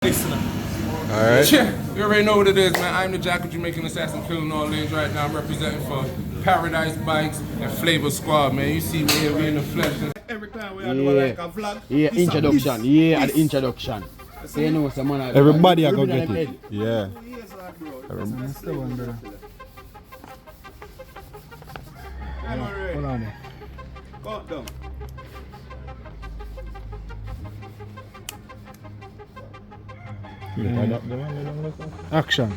Alright. Yeah, you already know what it is, man. I'm the Jack of Jamaican Assassin killing all lanes right now. I'm representing for Paradise Bikes and Flavah Squad, man. You see me here, we in the flesh. Every time we do like a vlog. Yeah, introduction. Yeah, the introduction. So you know someone. Everybody are gonna get it. Yeah. Hold on. Calm down. Action.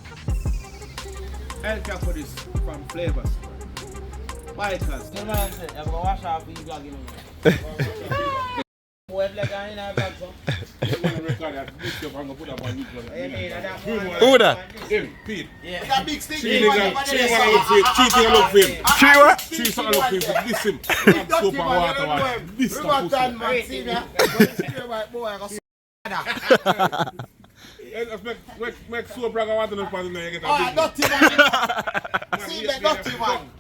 El Capo this from Flavah. Bikers. I'm gonna wash off for you vlogging. Web like I ain't vlog so. Who that? Him, Pete. Yeah. That big stick. Three things I look for him. Three what? Three something I look for him. This him. Soap and water. This the Make soap and water no part in there. Oh, dirty one. See that dirty one.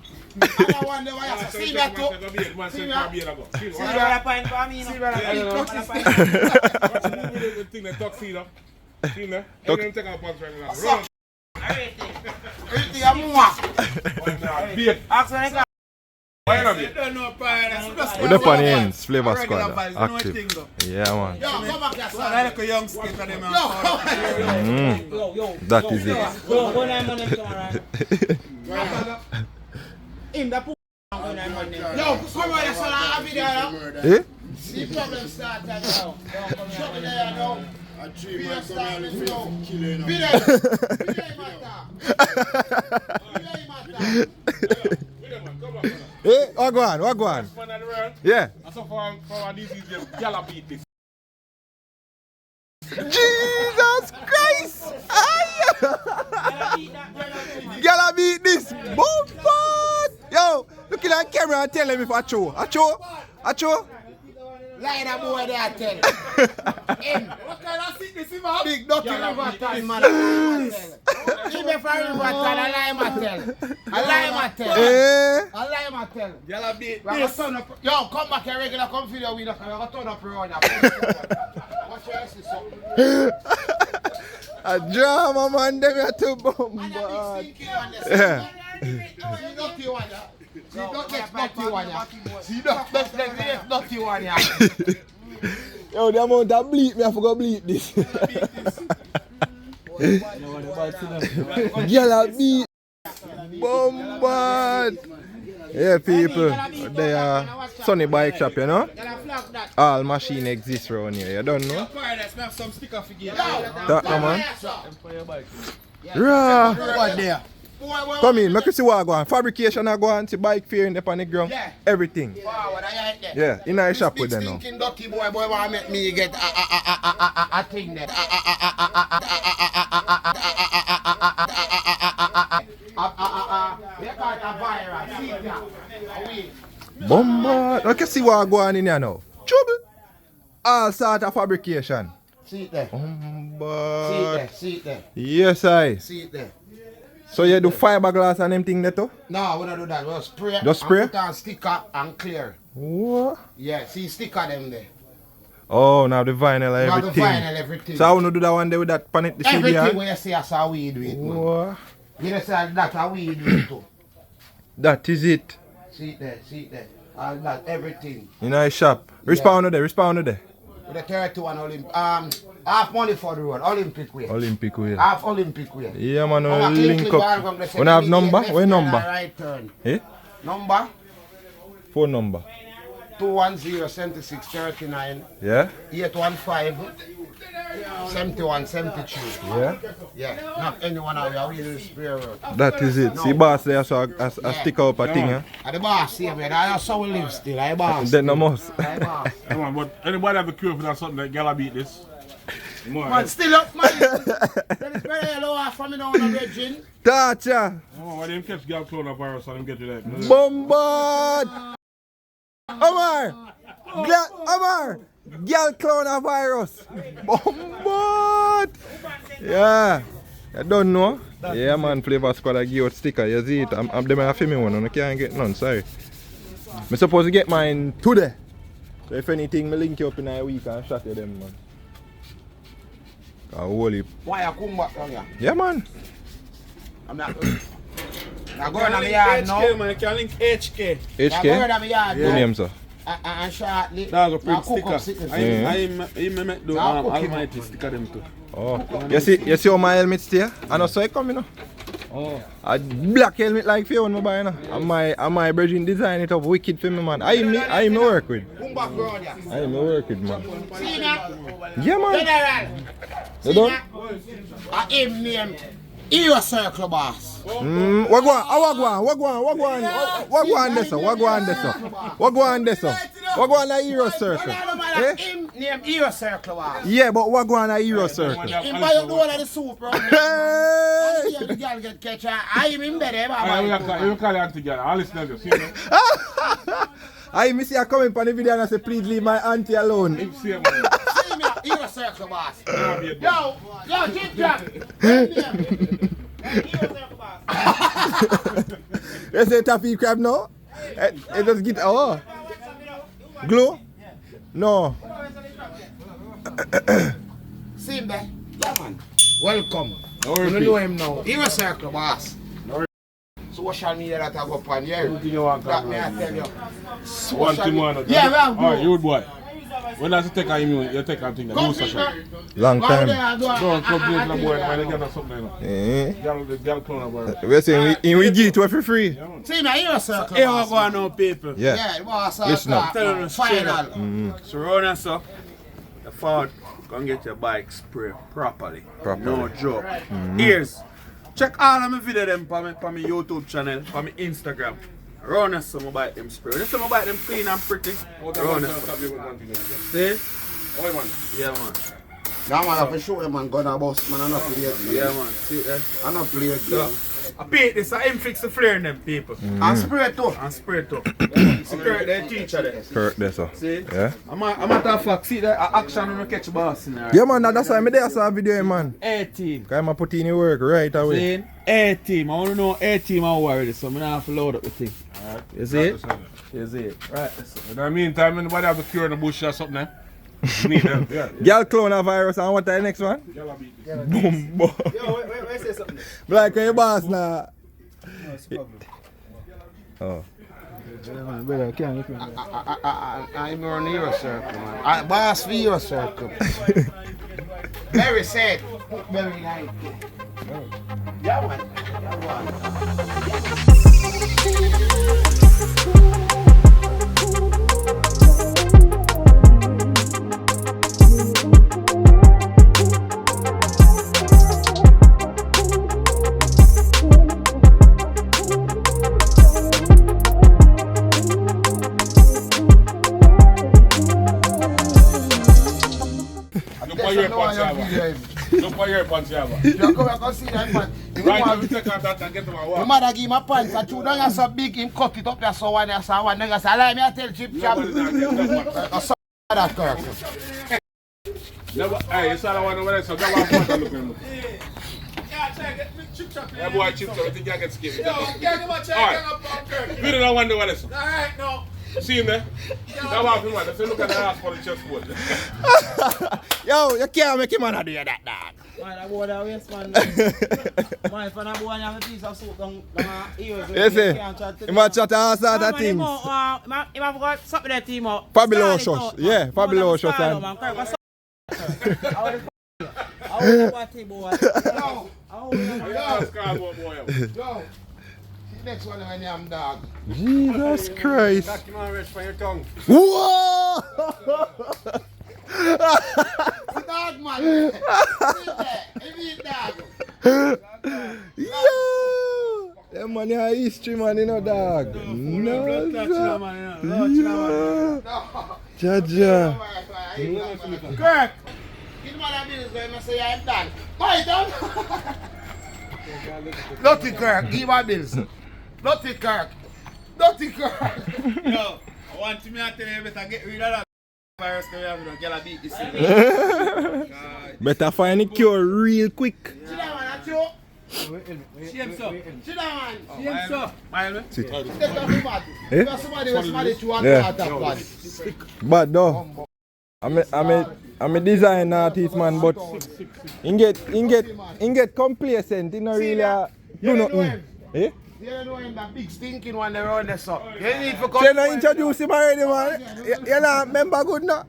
I don't want them. See that too. See that. The thing that tuxedo. See that? I'm going to take our pants right now. Everything I'm more. Beat. Why not beat? With the funny ends, Flavah Squad active. Yeah, man. Yo, come back here, son. Yo, That is it. go 9 months tomorrow. Him that put 9 months. Yo, come on, son. I'll be there. Eh? See problem start now. Trouble there now. Be there, starting now. Be there. Eh? Wagwan. Yeah. So for this is Gala beat this. Jesus Christ! Gala beat this! Boom! Yo! Look at that camera and tell him if I show. Lie that boy there, tell him. What kind of sickness is man? Big dirty river tan, man. Give me for river tan, I lie my tell. Y'all beat this. Yo, come back here regular, come feel your window, I'm going to turn up around now. Watch your ass, something. A drama man, them are too bombard. Yeah. Yo, the amount of bleep, me I forgot bleep this. Gala beat. Bombard. Yeah, people. They are Sunny Bike Shop, you know? All machine exists around here, you don't know? That no man. Rah. What there? Come in, make you see what I go on. Fabrication I go on, see bike fair in the on the ground. Yeah. Everything. Yeah, in a shop with them now. Stinking dirty boy want make me get a thing there. Bombard. Look, you see what I go on in here now. Trouble. All sort of fabrication. See it there. Bombard. See it there. Yes, I. See it there. So you do fiberglass and them thing there too? No, we don't do that. We'll spray. Just spray? And put on sticker and clear. What? Yeah, see sticker them there. Oh, now the vinyl and Now everything. the vinyl, everything. So I want to do that one day with that pan it, the everything CBR? where you see us how we do it, man. What? You know, say that's how we do it too. That is it. See it there. All that, everything. In a shop. Respond there. With the 31 half money for the road, Olympic way. Olympic way. Half Olympic way. Yeah, man, link up. When I have number? Where number? Right turn. Eh? Number? Phone number. 210-7639. Yeah? 815-71-73. Yeah? Yeah, not anyone out here, we do spray road. That is it. See, boss there, so I stick up a thing, And the boss here, man, that's how we live still, I boss. Then no must. I boss. Come on, but anybody have a cure for that something that Gala beat this? Man, still up, man. Then it's very low off from me down on the region. Tacha! Oh, why didn't catch Gal coronavirus and them get you that? Bombard! Omar! Omar! Gal coronavirus! Bombard! Yeah! You don't know? Yeah, man, Flavah Squad I give out sticker. You see it? I'm them a filming one and I can't get none, sorry. I'm supposed to get mine today. So if anything, I link you up in a week and shot you them, man. Holy. Why you come back down here? Yeah, man. I'm not going to my yard now. HK, man. You can link HK. I'm HK? going to my yard Your now. name, sir? And shortly. That's a print I'll cook up sticker. stickers. I make the I'll cook him. almighty sticker them too. Oh. You see how my helmet stay? I know so I come, you know. Oh. A black helmet like for you, no buy, you know. And my virgin design it up wicked for me, man. I me work with. Come back round here. I me work with, man. See now? Yeah, man. General. You See done? now? I him name Hero Circle Boss. What go on this, sir? What go on a Hero Circle? Eh? Him name Hero Circle Boss. Yeah, but what go on a Hero Circle? Him buy you the whole of the soup, bro. Hey! The girl get catch her. I him better, You call it together. I'll listen to you. I miss you coming on the video and I say, please leave my auntie alone. See me, Hero Circle Boss. Yo, Jim Jack. You say taffy crab now? It just get, oh. Glow? No. See him there? Yeah, man. Welcome. No You repeat. know him now. Hero Circle Boss. Social media that I go upon here. That me I tell you. One Social thing, media. man. Yeah, we have Alright, blue. you boy. When does it take a immune? You take a thing that Come do see social. me. Long Go time. there and do a- Don't come to a- the a- boy, a- man. They get us something. Eh? Girl clown boy. We're saying we give it to her for free. See me, Hero Circle Hey, Boss. what going on, people? Yeah. Yeah, it was Listen up. final. So, run us up. The forward, go and get your bike spray properly. No joke. Here's. Check all of my videos them for my YouTube channel, for my Instagram. Run us some bike them spray. This some bike them clean and pretty. Run us. See? Yeah, man. Now man, I have to show you man, gun a bus, man, I not play it. Yeah, man. See that? I not play it. So, I paint this, I fix the flare in them people. And spray it too. And spray too. See, Kurt, the teacher there. Correct there, sir. See? Yeah? I'm a matter of fact, see that action on the catch boss in there. Yeah, man, that's why I there saw a video, man. A-team. Because I'm put in the work right away. See? A-team. I want to know A-team how already, so I'm going to have to load up the thing. You see it? You see it? Right. In the meantime, anybody have a cure in the bush or something, eh? Need help, yeah. Girl coronavirus, and what the next one? Boom, boom. Wait, say something. Like your boss now. Oh. I'm on Hero Circle, man. Boss for Hero Circle. Very sad. Very nice. Yeah, man. Look for your pants, yeah. You come and see that man. Right, you take out that and get to my The walk. mother give him a pants, and two down so big, him cut it up there, so one there, so one nigga say, allow me to tell Chip Chap. So that Kirk. Never, hey, you saw the one over there, so that one pants look at him. That boy Chip Chap, I think I get scared. Alright, you don't wonder what it's. Alright, no. See him there? That one from one, say look at the ass for the chessboard. Yo, you can't make him do that, dog. Man, I go that waste, man. Man, if I go and have a piece of soap down my ears, You see? He might chat all sorts of things. He might got something that team up. Fabulous. Yeah, fabulous. I Yo, next one when I'm dog. Jesus Christ. Come on, rest for your tongue. Whoa! The dog, man. He dog. Yo! That man is history, man, you know, dog. No, sir. Jaja. Kirk. You know what business when I say I'm done. Why done? Dirty Kirk, give my bills. Dirty Kirk. Dirty Kirk. Yo, I want me to tell you better get rid of that virus that we have to get a beat this thing. Better find a cure real quick. Sit down, man. That's you. Shame so. Sit down, man. Shame so. Mile Take off the body. Eh? Because somebody was somebody to want Yeah. to body. But though, I I'm a design artist, man, but he get complacent. He not really do nothing. Eh? You know him, that big stinking one around the so. You need to come. So you not introduce him already, man. You not remember good now.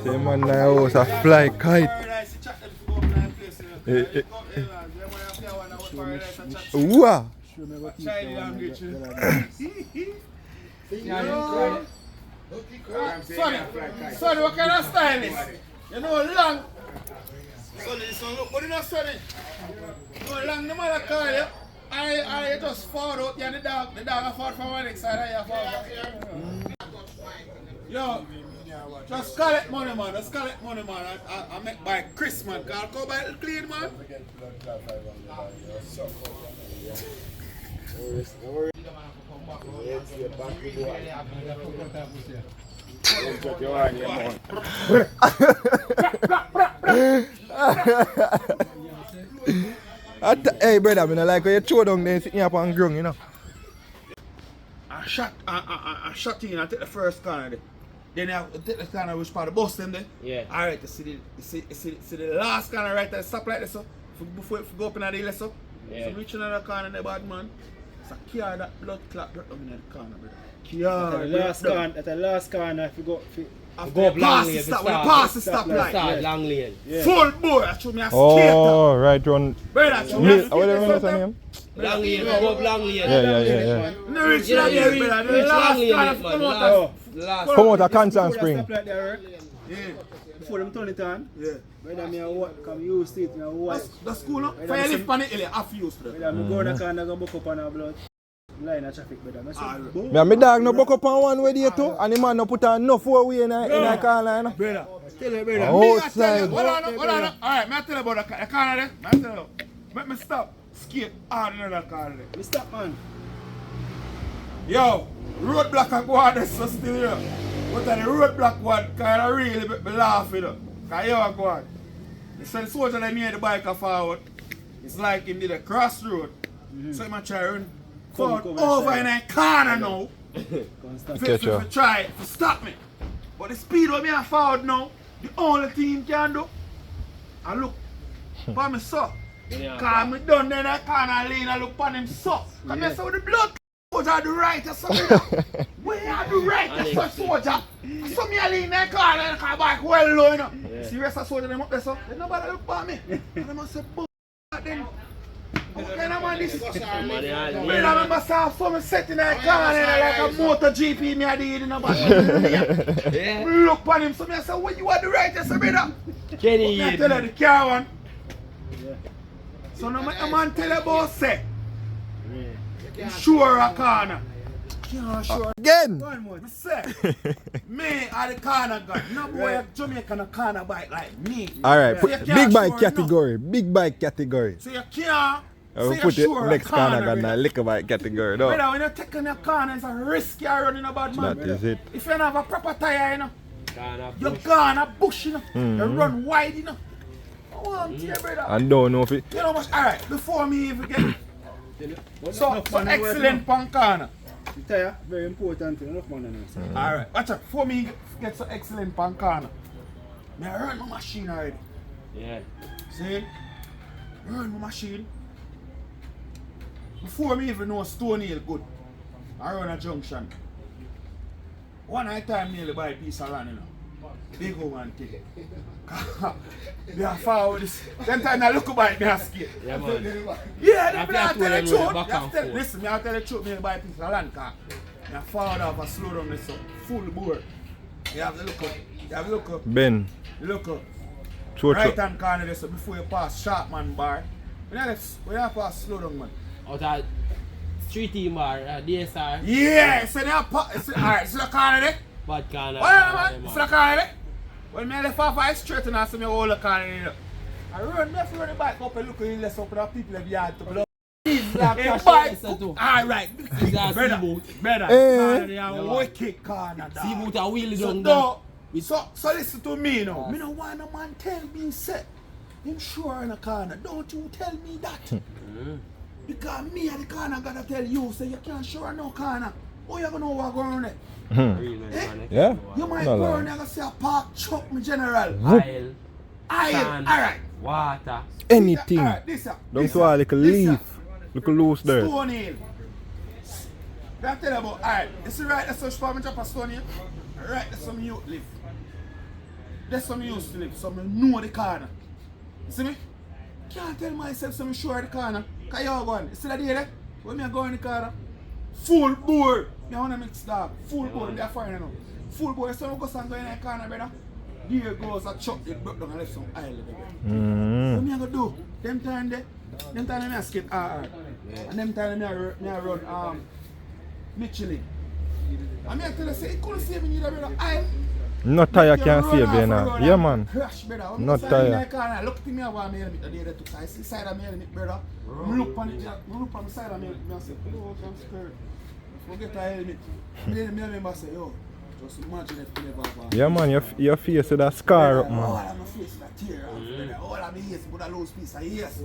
Same man now was a fly kite. Wow. Sonny, what kind of style is? You know, long. Sonny, look, but you know, Sonny. You know, long, no matter call you. I just fall out, yeah, the dog fought from one side, I fall. Yo, just collect money, man. Just collect money, man. I make by Chris, man. I'll go buy it clean, man. Hey, brother, I mean, like when you throw down there sitting up on ground, you know. I shot in, I take the first corner there. Then I take the corner which part of the bus them there. Yeah. Alright, you see the last corner right there, stop like this so. Before you go up in the left so. Yeah. So reach another corner there, bad man. So care that blood clot right down in the corner, brother. Care. At the last corner, if you go After up long lane, pass the stop light. Start long lane. Yeah. Full boy, I show me a skater. Oh, right on. Brother, show me a What do you skater. mean name? Long lane, go up long lane. Yeah. No reach that here, brother. The last corner come out. Come out of Constant Spring. Yeah. Before them turn it on, Yeah. whether me come use it, me watch. That's cool, no? For you live on the hill, half used to it. Whether me go in the corner, go book up on a blood line of traffic, brother. Me and my dog no buck up on one way there too, and the man no put on enough four-way in a corner, you know. Brother, tell you, brother. Oh, Me, I tell outside. you, hold on. Alright, me I tell you about the corner there. Me I tell you. Make me stop. Skate hard in that corner there. Me stop, man. Yo, roadblock and go on there so still here. But the roadblock one kind of really make me laugh, you know. Because here I go on. So the soldier that made the bike forward, it's like him did a crossroad. So he might try to run forward over in a corner now. For try to stop me. But the speed of me I forward now, the only thing he can do, I look for me so. Because me done there in that corner lane, I look for him so. Because I saw the blood. Soldier at the right or something. Where are the right or soldier? So me a lean in that corner and the bike well low, you know. See the rest of soldier them up there so. Then nobody look for me. And them say, boom, then. What kind of man this? I remember so me set in that corner like a motor GP me I did in a bike. Look for him, so me I say, where you at the right or something? Kenny, I tell you the car one. So no man tell you about say. Sure a corner. Sure. Again! Me say, me are the corner guy. No boy a Jamaican a corner bike like me. Alright, So you put can't big bike sure category. Big bike category. So you can't. I will say put you it sure next a corner corner, gun brother. liquor bike category. No. Brother, when you're taking a corner, it's a risk you're running about, man. That is it. If you don't have a proper tire, you know, you're gone a bush, you know. You run wide, you know. I want to you, brother. And don't know if it. You know what? Alright, before me even get. So excellent pan corner. the tire, very important, enough money now. Alright, watch out. Before me get so excellent pan corner, me I run my machine already. Yeah. See? Run my machine. Before me even know stone nail good, I run a junction. One night time nearly buy a piece of land, you know. Big woman thing. They are forward this. Them time I look about me and skate. Yeah, man. Yeah, I they tell the them truth. back and forth. Listen, me I tell the truth, me buy piece of land car. Me forward off a slow down this up. Full bore. You have to look up. You have to look up. Ben. Look up. Choo Right hand corner this up before you pass Sharpman bar. When you pass slow down, man. Out of street team bar, DSR. Yeah, so they are pass. Alright, so the corner there. Bad corner. Man, so the corner there. When me left off I straight and I see me hold the corner there. I run, me have to run the bike up and look at you less up with the people in the yard to blow. Alright, brother, they are wicked corner. See about a wheel So, down no, so listen to me now. Me no want a man tell me say him sure in a corner. Don't you tell me that. Because me at the corner gotta tell you say you can't sure no corner. Oh, you gonna know what going on there? Yeah? You might go on there and say a park truck, me general. Aisle, Sand, alright. water. Anything. Alright, this Don't throw a little leaf. Little loose there. Stone Hill. That tell you about, alright, you see right there's such farm drop a Stone Hill? Right there's some youth live. There's some used to live, so I know the corner. You see me? Can't tell myself so I'm sure the corner. Cause you're going. You see that there? When I go in the corner, full bore. I want to mix dog. Full bore, they're fine now. Full bore, so I go and go in the corner, brother. There goes a truck, it broke down and left some aisle, baby. What am I going to do? Them time I skate hard. And them time I run Michelin. And I tell you, say, you couldn't see me neither, brother. Not tire can save you now. Yeah, man. Crash, brother. Not tire. Look at me, I want my helmet the day took. I see side of my helmet, brother. I look on the side of my helmet, I say, oh, I'm scared. Forget a helmet. Then my member say, yo, just imagine if you never have. Yeah, man, your face with a scar up, All man. of my face is a tear off, brother. All of my ears put a loose piece of ears.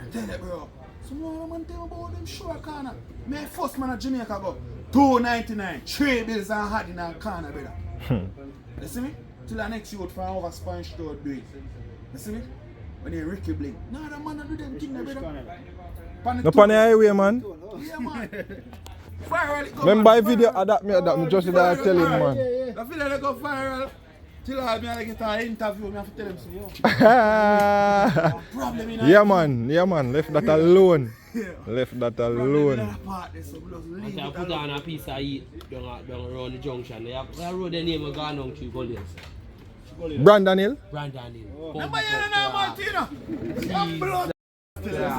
I tell you, bro. So no man tell me about them short corner. My first man at Jamaica go $2.99, 3 bills and had in a corner, brother. You see me? Till the next youth from over Spanish store do it. You see me? When they Ricky Blink. No, the man do them thing there, brother. No on the highway, man. Yeah, man. Viral it go. Remember my video adapt me just that I tell him, man. The video they go viral. Till I get an interview, I have to tell him, so yo. Problem in Yeah, man. Left that alone. Left that alone. I put on a piece of heat down around the junction. They have a road the name of gone down 3 gullies. Brandon Hill? Brandon Hill. Remember you know Martina? Blood. Yeah,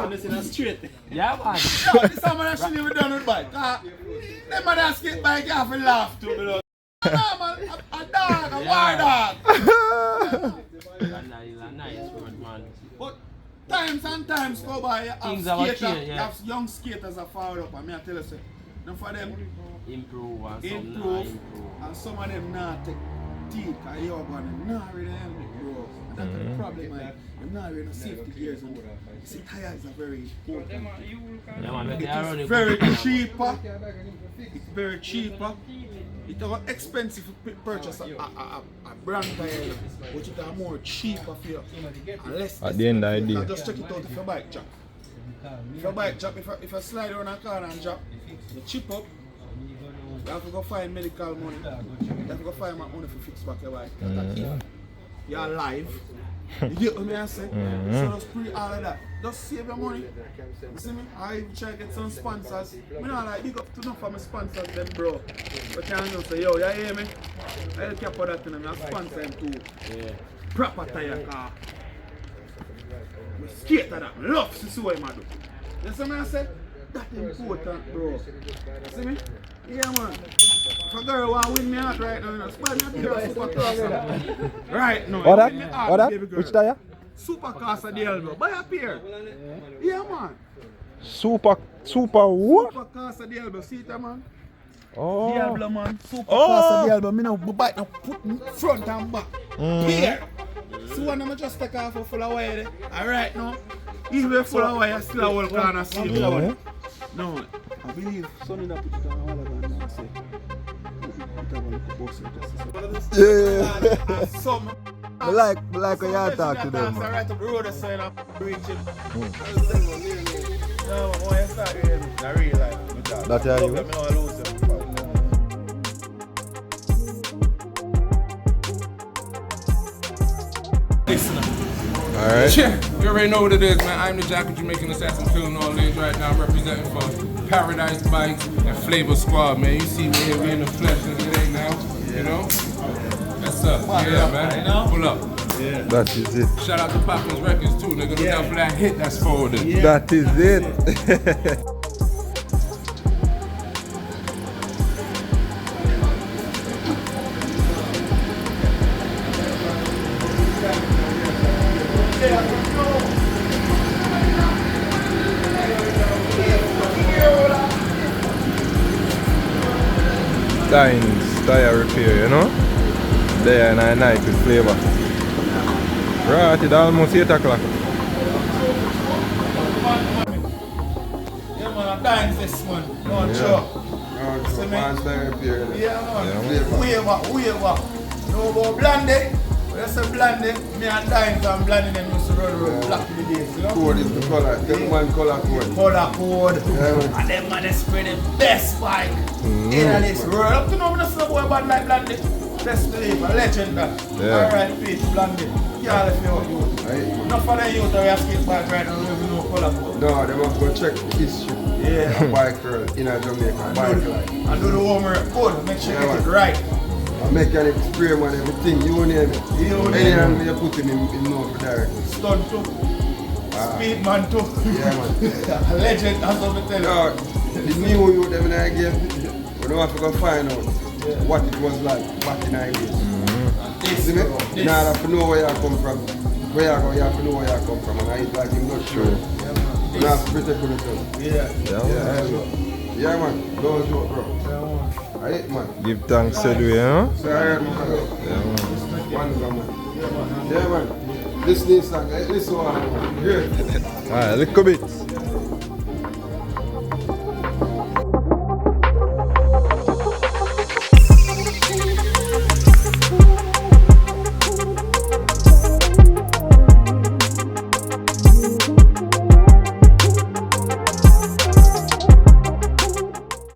man. This man actually never done with bike. Them man that skate bike, you have to laugh too, blood. No, man, a dog, a wild dog. Brandon Hill, a nice road, man. But times and times go by, you have young skaters that fall up, and I tell you, say, now for them improve and improve, and some of them not take teeth, because you're going to not really help it, bro. And that's the problem, like, I'm not really safety gears. And see, tires are very important. Yeah, man, It's very cheaper. It's very cheaper. It's expensive to purchase a brand tire, but it's more cheaper for you. And less At the end of the day. just check it out if your bike drop. If your bike drop, if you slide around a car and drop, you chip up. You have to go find medical money. You have to go find money to fix back your bike. You're alive. You get what I say? So just pre all of that. Just save your money. You see me? I try to get some sponsors. I not like big up to enough for my sponsors them, bro. But you know say, yo, you hear me? I don't care for that thing. I sponsor them too. Yeah. Proper tire car. I skate at that. I love to see what I do. You see me I say? That's important, bro. You see me? Yeah, man. If a girl want to win me out right now, you know, spot me a pair of super casa. Right now. What that? Win me out, What that? baby girl. Which tire? Super casa the elbow. Buy a pair. Yeah, man. Super what? Super casa the elbow. See it, man? Oh. The elbow, man. Super casa the elbow. Me now bite now put front and back. Here. See one of them just take off a full of wire there. Alright now. Even full of wire, still a whole corner see me. No, I believe Sonny that put it on all of them and say, Yeah. some I like when you talk to them, man. right up the road side and reach him. No, when you start hearing it, in real life. That's how you? Me not lose them. nice. Alright. Yeah, you already know what it is, man. I'm the Jacket Jamaican Assassin filling all lanes right now. I'm representing for Paradise Bikes and Flavah Squad, man. You see me here, we in the flesh, nigga, it ain't now, you know? That's up. Yeah, man. Pull up. Yeah. That is it. Shout out to Papa's Records too, nigga. Look out for that hit that's forwarded. That is it. Dines tire repair, you know? There and at night with Flavah. Right, it's almost 8 o'clock. Yeah, man, I'm dying this one. No joke. See me? Yeah, man. Waiver. No more blending. That's a blending. Me and dying from blending them used to run black in the days, you know? Code is the color. Them one color code. Color code. Yeah, man. And them man they spray the best bike in this world. Up to now, I'm not saying about bad like blending. Best believe, a legend that. Yeah. Alright, Pete, blending. Yeah, if you're you. Not for the youth that we are skate bike right now, we have no color code. No, they must go check history. Yeah. A bike girl in a Jamaican bike line. And do the homework good. Make sure you get it right. A mechanic spray man, everything, you name it. You name Any it. hand you put him in know for directly. Stunt too. Speed man too. Yeah, man. A legend, that's what I tell you. No, the new you them in the game, we don't have to go find out what it was like back in the days. See me? You have to know where you come from. Where you go, you have to know where you come from. And I ain't like him not sure. You have to protect yourself. Yeah, man. Don't joke, bro. Alright, man. Give thanks to you, know? So, alright, man. Yeah, man. This song, this one, man. Good. Alright, little bit.